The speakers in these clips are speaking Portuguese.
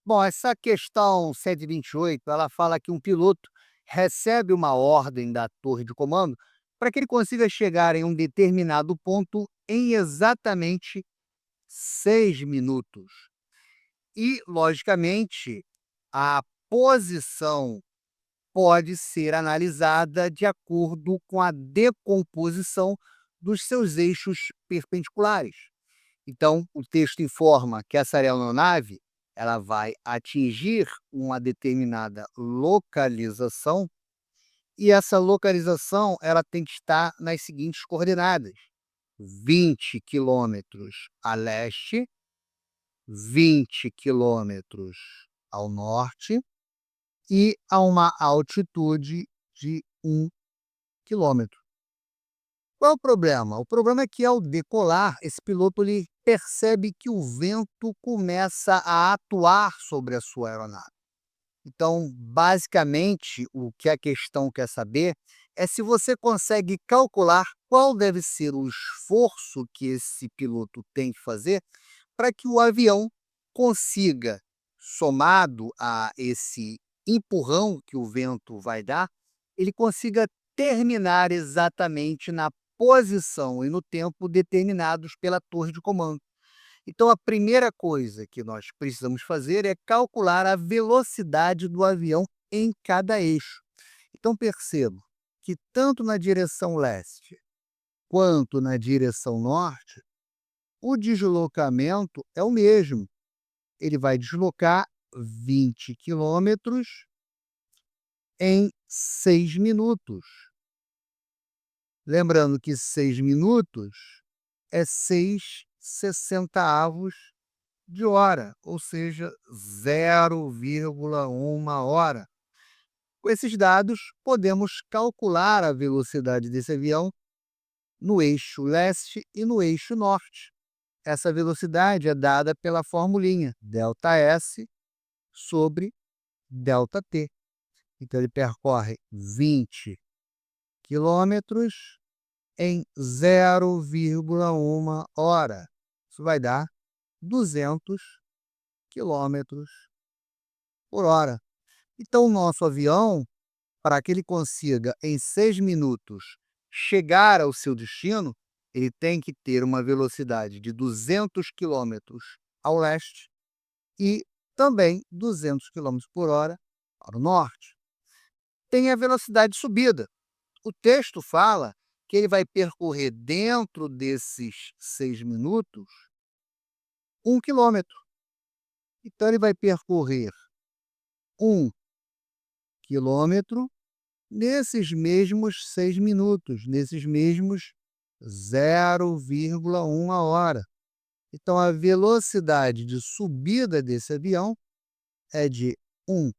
Bom, essa questão 128, ela fala que um piloto recebe uma ordem da torre de comando para que ele consiga chegar em um determinado ponto em exatamente 6 minutos. E, logicamente, a posição pode ser analisada de acordo com a decomposição dos seus eixos perpendiculares. Então, o texto informa que essa aeronave ela vai atingir uma determinada localização e essa localização ela tem que estar nas seguintes coordenadas: 20 quilômetros a leste, 20 quilômetros ao norte e a uma altitude de 1 quilômetro. Qual é o problema? O problema é que ao decolar, esse piloto ele percebe que o vento começa a atuar sobre a sua aeronave. Então, basicamente, o que a questão quer saber é se você consegue calcular qual deve ser o esforço que esse piloto tem que fazer para que o avião consiga, somado a esse empurrão que o vento vai dar, ele consiga terminar exatamente na posição e no tempo determinados pela torre de comando. Então, a primeira coisa que nós precisamos fazer é calcular a velocidade do avião em cada eixo. Então, perceba que tanto na direção leste quanto na direção norte, o deslocamento é o mesmo. Ele vai deslocar 20 quilômetros em 6 minutos. Lembrando que 6 minutos é 6/60 de hora, ou seja, 0,1 hora. Com esses dados, podemos calcular a velocidade desse avião no eixo leste e no eixo norte. Essa velocidade é dada pela formulinha ΔS sobre ΔT. Então, ele percorre 20 quilômetros em 0,1 hora. Isso vai dar 200 quilômetros por hora. Então, o nosso avião, para que ele consiga, em 6 minutos, chegar ao seu destino, ele tem que ter uma velocidade de 200 quilômetros ao leste e também 200 quilômetros por hora para o norte. Tem a velocidade de subida. O texto fala que ele vai percorrer dentro desses 6 minutos 1 quilômetro. Então, ele vai percorrer 1 quilômetro nesses mesmos 6 minutos, nesses mesmos 0,1 hora. Então, a velocidade de subida desse avião é de 1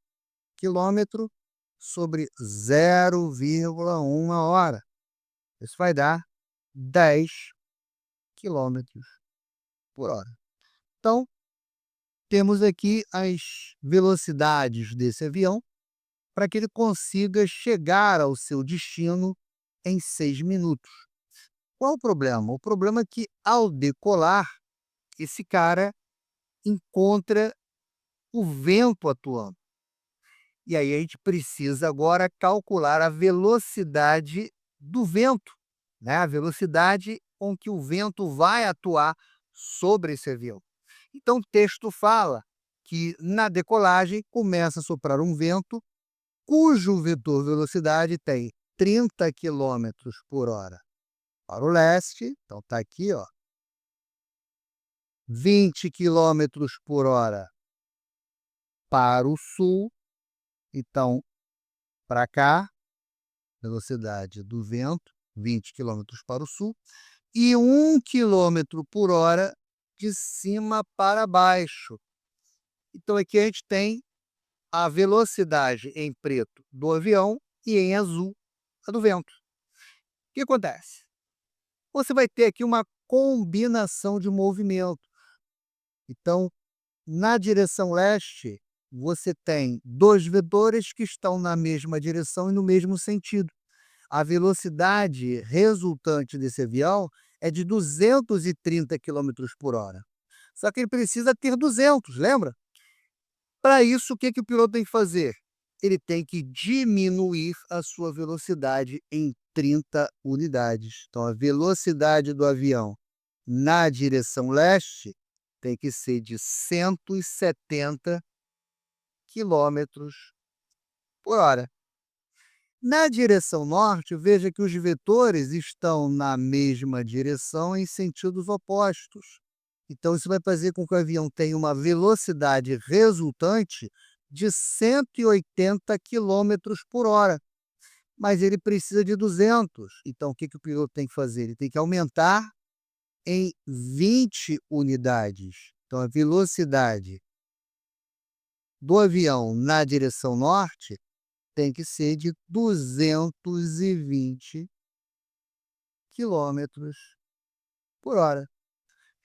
quilômetro sobre 0,1 hora. Isso vai dar 10 quilômetros por hora. Então, temos aqui as velocidades desse avião para que ele consiga chegar ao seu destino em 6 minutos. Qual o problema? O problema é que, ao decolar, esse cara encontra o vento atuando. E aí a gente precisa agora calcular a velocidade do vento, né? A velocidade com que o vento vai atuar sobre esse avião. Então, o texto fala que, na decolagem, começa a soprar um vento cujo vetor velocidade tem 30 quilômetros por hora para o leste, então está aqui, ó, 20 quilômetros por hora para o sul, então para cá, velocidade do vento, 20 quilômetros para o sul, e 1 quilômetro por hora de cima para baixo. Então aqui a gente tem a velocidade em preto do avião e em azul a do vento. O que acontece? Você vai ter aqui uma combinação de movimento. Então, na direção leste, você tem 2 vetores que estão na mesma direção e no mesmo sentido. A velocidade resultante desse avião é de 230 quilômetros por hora. Só que ele precisa ter 200, lembra? Para isso, o que que o piloto tem que fazer? Ele tem que diminuir a sua velocidade em 30 unidades. Então, a velocidade do avião na direção leste tem que ser de 170 quilômetros por hora. Na direção norte, veja que os vetores estão na mesma direção em sentidos opostos. Então, isso vai fazer com que o avião tenha uma velocidade resultante de 180 quilômetros por hora, mas ele precisa de 200. Então, o que que o piloto tem que fazer? Ele tem que aumentar em 20 unidades. Então, a velocidade do avião na direção norte tem que ser de 220 quilômetros por hora.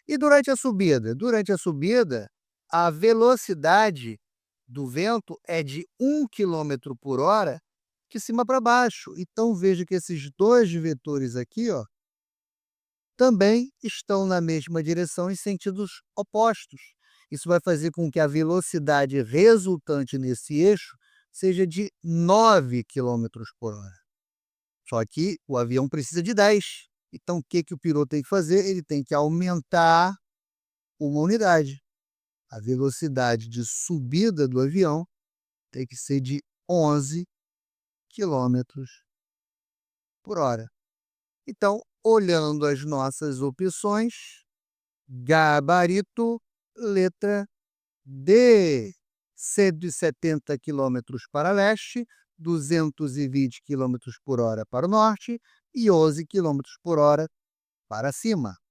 E durante a subida? Durante a subida, a velocidade do vento é de 1 quilômetro por hora de cima para baixo. Então veja que esses 2 vetores aqui, ó, também estão na mesma direção em sentidos opostos. Isso vai fazer com que a velocidade resultante nesse eixo seja de 9 quilômetros por hora. Só que o avião precisa de 10. Então o que que o piloto tem que fazer? Ele tem que aumentar uma unidade. A velocidade de subida do avião tem que ser de 11 quilômetros por hora. Então, olhando as nossas opções, gabarito, letra D, 170 quilômetros para leste, 220 quilômetros por hora para o norte e 11 quilômetros por hora para cima.